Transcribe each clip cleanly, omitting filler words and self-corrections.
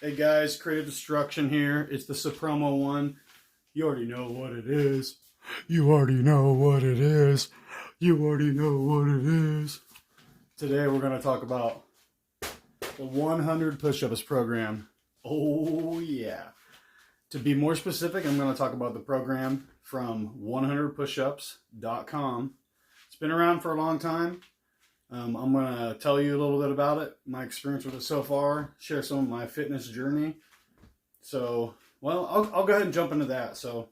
Hey guys, Creative Destruction here. It's the Supremo one. You already know what it is. You already know what it is. You already know what it is. Today we're going to talk about the 100 push-ups program. Oh yeah. To be more specific, I'm going to talk about the program from 100pushups.com. It's been around for a long time. I'm going to tell you a little bit about it, my experience with it so far, share some of my fitness journey. So, well, I'll go ahead and jump into that. So,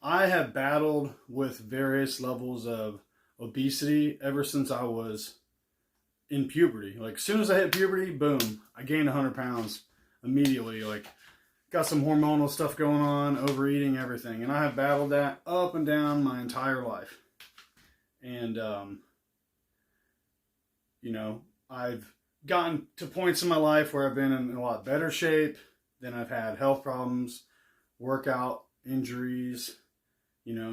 I have battled with various levels of obesity ever since I was in puberty. Like, as soon as I hit puberty, boom, I gained 100 pounds immediately. Like, got some hormonal stuff going on, overeating, everything. And I have battled that up and down my entire life. And, I've gotten to points in my life where I've been in a lot better shape. Then I've had health problems, workout injuries,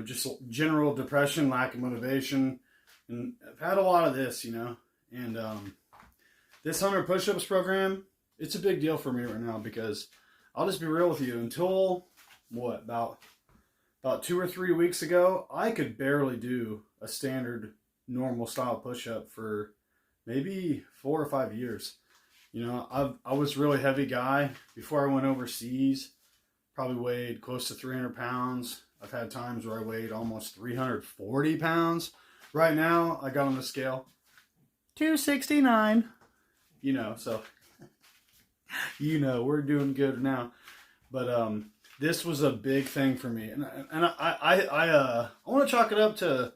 just general depression, lack of motivation. And I've had a lot of this, And this 100 push-ups program, it's a big deal for me right now because I'll just be real with you. Until, about 2 or 3 weeks ago, I could barely do a standard normal style push-up for maybe 4 or 5 years. I was a really heavy guy before I went overseas. Probably weighed close to 300 pounds. I've had times where I weighed almost 340 pounds. Right now, I got on the scale 269. So we're doing good now. But this was a big thing for me, and I want to chalk it up to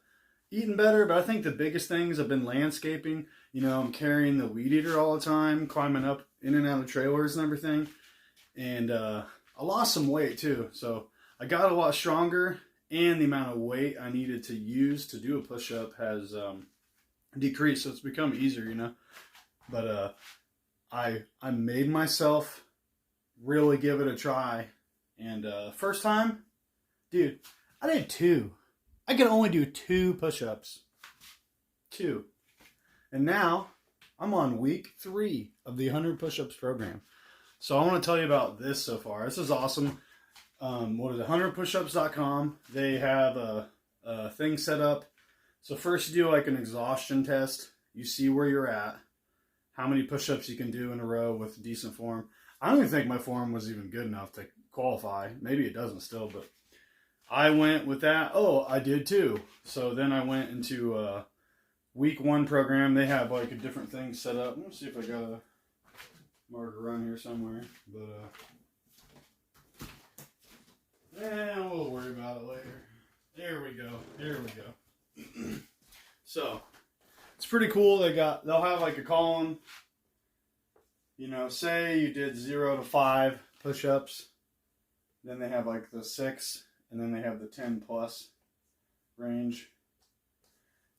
eating better. But I think the biggest things have been landscaping. I'm carrying the weed eater all the time, climbing up in and out of trailers and everything. And I lost some weight too. So I got a lot stronger, and the amount of weight I needed to use to do a push-up has decreased. So it's become easier, But I made myself really give it a try. And first time, dude, I did 2. I could only do 2 push-ups. 2. And now, I'm on week 3 of the 100 push-ups program. So I want to tell you about this so far. This is awesome. What is it? 100pushups.com. They have a thing set up. So first you do like an exhaustion test. You see where you're at. How many push-ups you can do in a row with decent form. I don't even think my form was even good enough to qualify. Maybe it doesn't still, but I went with that. Oh, I did too. So then I went into week 1 program. They have like a different thing set up. Let me see if I got a marker around here somewhere. But we'll worry about it later. There we go. So it's pretty cool. They'll have like a column. Say you did 0 to 5 push-ups. Then they have like the 6, and then they have the 10 plus range.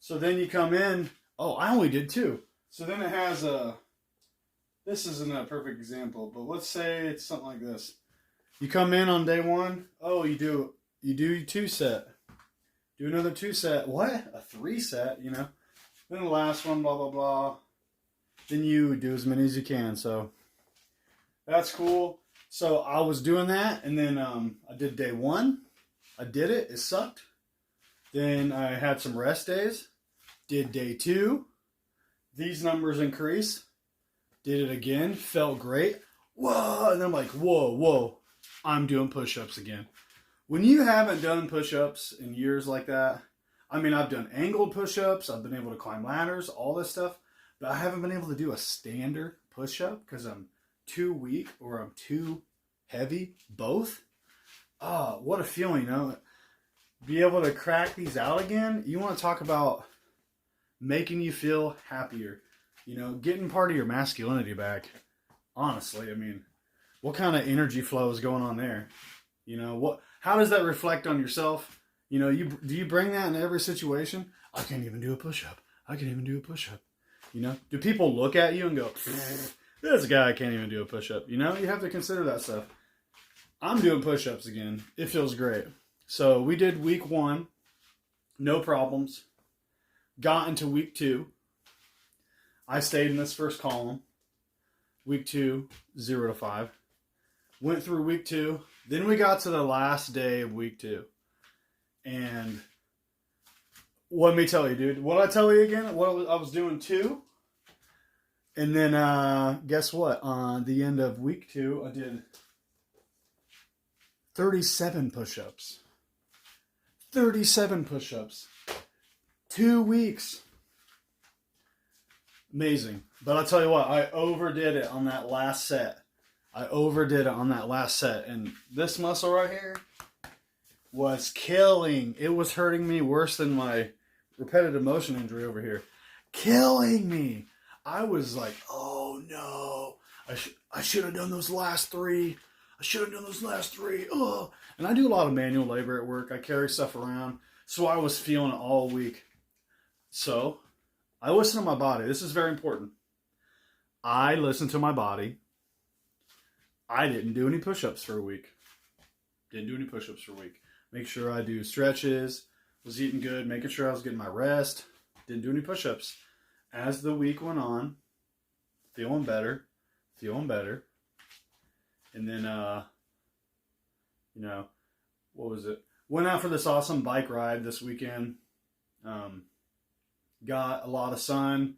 So then you come in, oh, I only did 2. So then it has this isn't a perfect example, but let's say it's something like this. You come in on day 1, oh, you do 2 set. Do another 2 set. What? A 3 set, Then the last one, blah, blah, blah. Then you do as many as you can. So that's cool. So I was doing that, and then I did day 1. I did it. It sucked. Then I had some rest days. Did day 2. These numbers increase. Did it again. Felt great. Whoa. And then I'm like, whoa. I'm doing push-ups again. When you haven't done push-ups in years like that, I mean, I've done angled push-ups. I've been able to climb ladders, all this stuff. But I haven't been able to do a standard push-up because I'm too weak or I'm too heavy. Both. Oh, what a feeling, Be able to crack these out again. You want to talk about making you feel happier. Getting part of your masculinity back. Honestly, I mean, what kind of energy flow is going on there? How does that reflect on yourself? Do you bring that in every situation? I can't even do a push-up. Do people look at you and go, this guy can't even do a push-up? You have to consider that stuff. I'm doing push-ups again. It feels great. So we did week 1. No problems. Got into week 2. I stayed in this first column. Week 2, 0 to 5. Went through week 2. Then we got to the last day of week 2. And let me tell you, dude. What I tell you again? I was doing 2. And then guess what? On the end of week 2, I did 37 push-ups. 37 push-ups. 2 weeks. Amazing. But I'll tell you what, I overdid it on that last set. And this muscle right here was killing. It was hurting me worse than my repetitive motion injury over here. Killing me. I was like, oh no. I should have done those last 3. Oh. And I do a lot of manual labor at work. I carry stuff around. So I was feeling it all week. So I listen to my body. This is very important. I listen to my body. I didn't do any push-ups for a week. Make sure I do stretches. Was eating good. Making sure I was getting my rest. Didn't do any push-ups. As the week went on, feeling better. And then, what was it? Went out for this awesome bike ride this weekend. Got a lot of sun.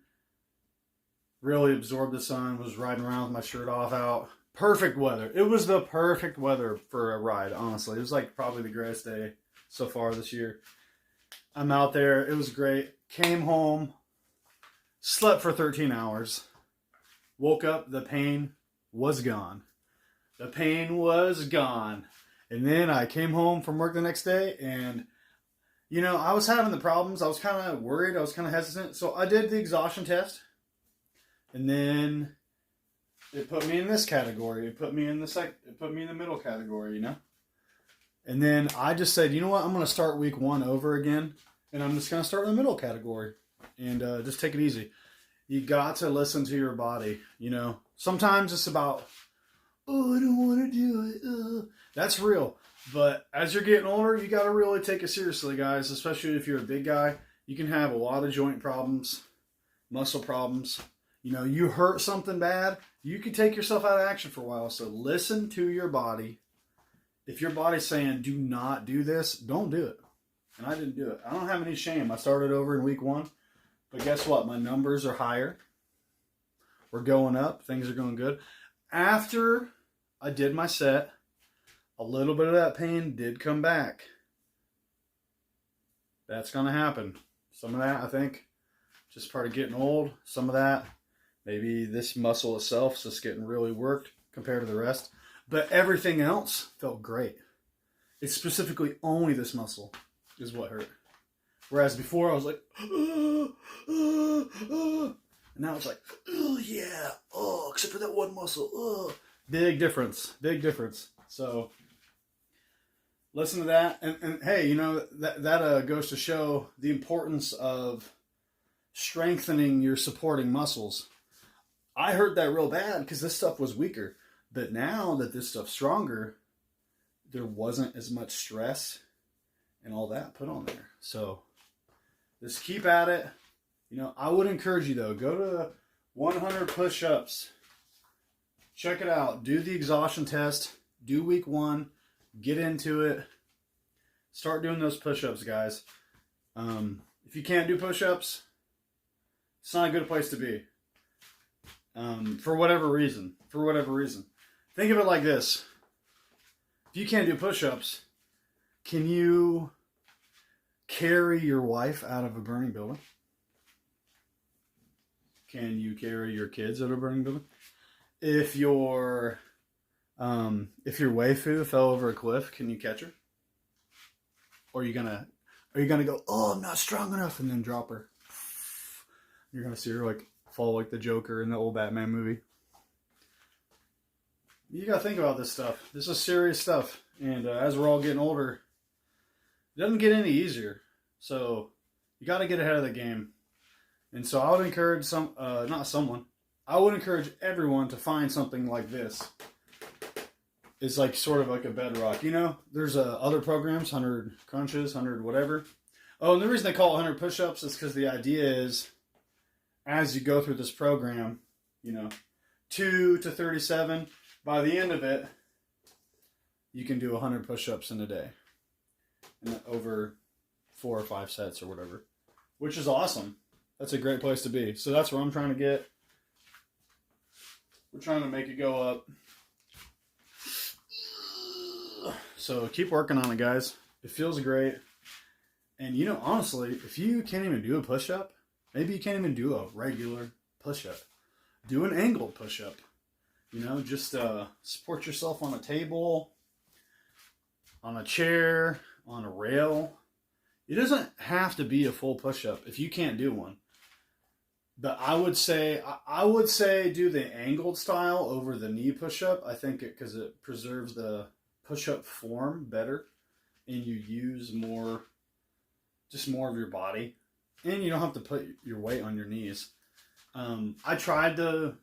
Really absorbed the sun. Was riding around with my shirt off out. Perfect weather. It was the perfect weather for a ride, honestly. It was like probably the greatest day so far this year. I'm out there. It was great. Came home. Slept for 13 hours. Woke up. The pain was gone. And then I came home from work the next day and, I was having the problems. I was kind of worried. I was kind of hesitant. So I did the exhaustion test. And then it put me in this category. It put me in the middle category, And then I just said, you know what? I'm going to start week 1 over again. And I'm just going to start in the middle category. And just take it easy. You got to listen to your body, Sometimes it's about, oh, I don't want to do it. That's real. But as you're getting older, you got to really take it seriously, guys. Especially if you're a big guy. You can have a lot of joint problems, muscle problems. You hurt something bad, you can take yourself out of action for a while. So listen to your body. If your body's saying, do not do this, don't do it. And I didn't do it. I don't have any shame. I started over in week 1. But guess what? My numbers are higher. We're going up. Things are going good. After I did my set, a little bit of that pain did come back. That's going to happen. Some of that, I think, just part of getting old. Some of that, maybe this muscle itself is just getting really worked compared to the rest. But everything else felt great. It's specifically only this muscle is what hurt. Whereas before I was like, and now it's like, oh yeah, oh, except for that one muscle, oh. Big difference. So listen to that. And hey, that goes to show the importance of strengthening your supporting muscles. I heard that real bad because this stuff was weaker. But now that this stuff's stronger, there wasn't as much stress and all that put on there. So just keep at it. I would encourage you, though, go to 100 push-ups. Check it out. Do the exhaustion test. Do week 1. Get into it. Start doing those push-ups, guys. If you can't do push-ups, it's not a good place to be. For whatever reason. Think of it like this. If you can't do push-ups, can you carry your wife out of a burning building? Can you carry your kids out of a burning building? If your waifu fell over a cliff, can you catch her? Or are you gonna go, oh, I'm not strong enough, and then drop her? You're gonna see her like fall like the Joker in the old Batman movie. You gotta think about this stuff. This is serious stuff, and as we're all getting older, it doesn't get any easier. So you got to get ahead of the game. And so I would encourage I would encourage everyone to find something like this. It's like sort of like a bedrock. There's other programs, 100 crunches, 100 whatever. Oh, and the reason they call it 100 push-ups is because the idea is, as you go through this program, 2 to 37, by the end of it, you can do 100 push-ups in a day, and over 4 or 5 sets or whatever, which is awesome. That's a great place to be. So that's where I'm trying to get. We're trying to make it go up. So keep working on it, guys. It feels great. And you know, honestly, if you can't even do a push-up, maybe you can't even do a regular push-up. Do an angled push-up. You know, just support yourself on a table, on a chair, on a rail. It doesn't have to be a full push-up if you can't do one. But I would say do the angled style over the knee push-up. I think because it preserves the push-up form better, and you use more of your body, and you don't have to put your weight on your knees. I tried the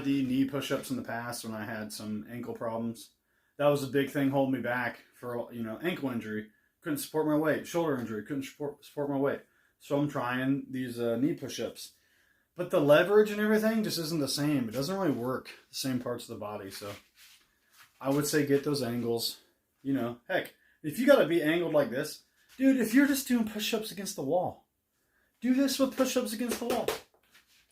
knee push-ups in the past when I had some ankle problems. That was a big thing holding me back for, you know, ankle injury. Couldn't support my weight. Shoulder injury. Couldn't support my weight. So I'm trying these knee push-ups. But the leverage and everything just isn't the same. It doesn't really work the same parts of the body. So I would say get those angles. You know, heck, if you got to be angled like this, dude, if you're just doing push-ups against the wall, do this with push-ups against the wall.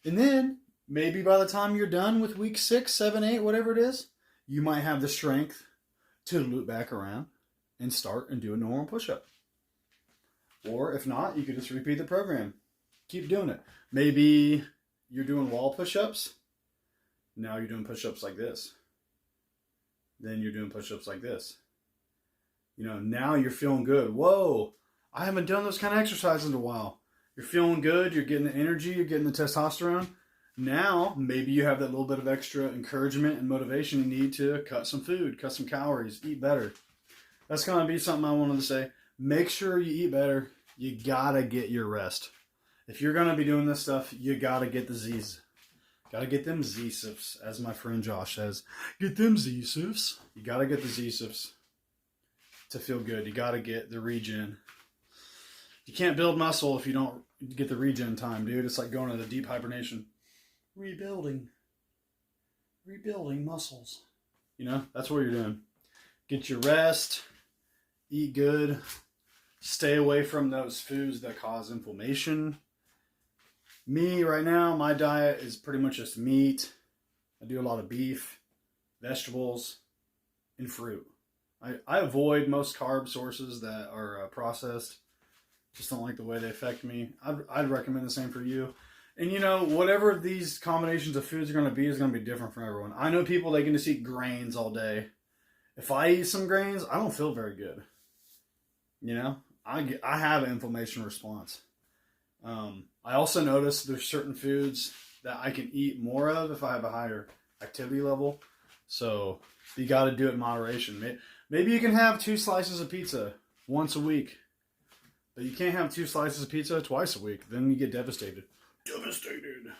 And then maybe by the time you're done with week 6, 7, 8, whatever it is, you might have the strength to loop back around and start and do a normal push-up. Or if not, you could just repeat the program. Keep doing it. Maybe you're doing wall push-ups. Now you're doing push-ups like this. Then you're doing push-ups like this. You know, now you're feeling good. Whoa, I haven't done those kind of exercises in a while. You're feeling good. You're getting the energy. You're getting the testosterone. Now, maybe you have that little bit of extra encouragement and motivation you need to cut some food, cut some calories, eat better. That's going to be something I wanted to say. Make sure you eat better. You got to get your rest. If you're going to be doing this stuff, you got to get the Z's. Got to get them Z-sifs, as my friend Josh says. Get them Z-sifs. You got to get the Z-sifs to feel good. You got to get the regen. You can't build muscle if you don't get the regen time, dude. It's like going into deep hibernation. Rebuilding muscles. You know, that's what you're doing. Get your rest. Eat good. Stay away from those foods that cause inflammation. Me, right now, my diet is pretty much just meat. I do a lot of beef, vegetables, and fruit. I avoid most carb sources that are processed. Just don't like the way they affect me. I'd recommend the same for you. And you know, whatever these combinations of foods are going to be is going to be different for everyone. I know people, they can just eat grains all day. If I eat some grains, I don't feel very good. You know, I have an inflammation response. I also notice there's certain foods that I can eat more of if I have a higher activity level. So you got to do it in moderation. Maybe you can have 2 slices of pizza once a week. But you can't have 2 slices of pizza twice a week. Then you get devastated.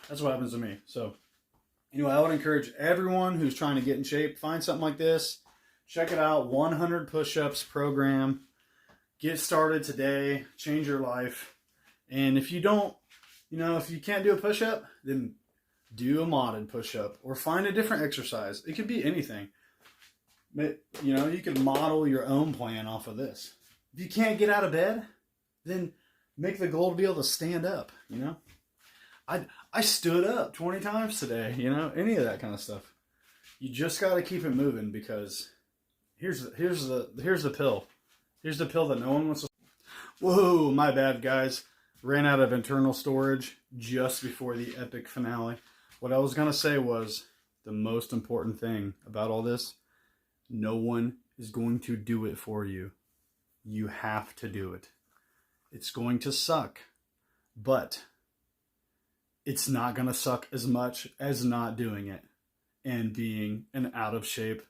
That's what happens to me. So, anyway, I would encourage everyone who's trying to get in shape, find something like this. Check it out. 100 push-ups program. Get started today. Change your life. And if you don't, you know, if you can't do a push-up, then do a modded push-up. Or find a different exercise. It could be anything. But, you know, you can model your own plan off of this. If you can't get out of bed, then make the goal to be able to stand up, you know. I stood up 20 times today, you know, any of that kind of stuff. You just got to keep it moving because here's the pill. Here's the pill that no one wants to. Whoa, my bad, guys. Ran out of internal storage just before the epic finale. What I was going to say was the most important thing about all this, no one is going to do it for you. You have to do it. It's going to suck, but it's not going to suck as much as not doing it and being an out of shape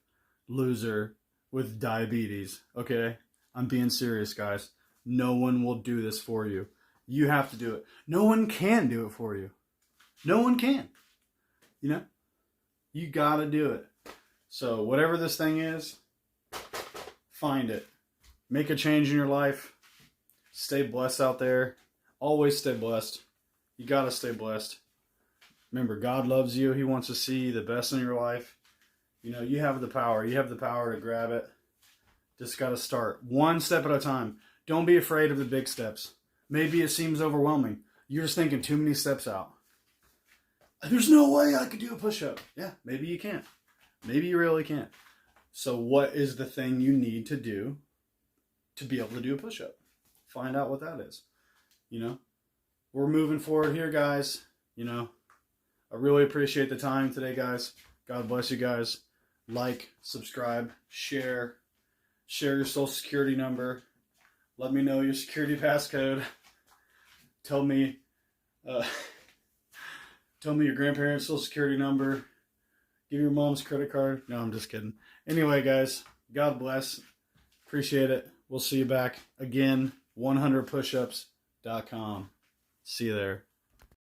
loser with diabetes. Okay? I'm being serious, guys. No one will do this for you. You have to do it. No one can do it for you. No one can. You know? You got to do it. So whatever this thing is, find it. Make a change in your life. Stay blessed out there. Always stay blessed. You got to stay blessed. Remember, God loves you. He wants to see the best in your life. You know, you have the power. You have the power to grab it. Just got to start one step at a time. Don't be afraid of the big steps. Maybe it seems overwhelming. You're just thinking too many steps out. There's no way I could do a push-up. Yeah, maybe you can't. Maybe you really can't. So what is the thing you need to do to be able to do a push-up? Find out what that is. You know, we're moving forward here, guys. You know, I really appreciate the time today, guys. God bless you guys. Like, subscribe, share your social security number. Let me know your security passcode. Tell me your grandparents' social security number. Give your mom's credit card. No, I'm just kidding. Anyway, guys, God bless. Appreciate it. We'll see you back again. 100pushups.com. See you there.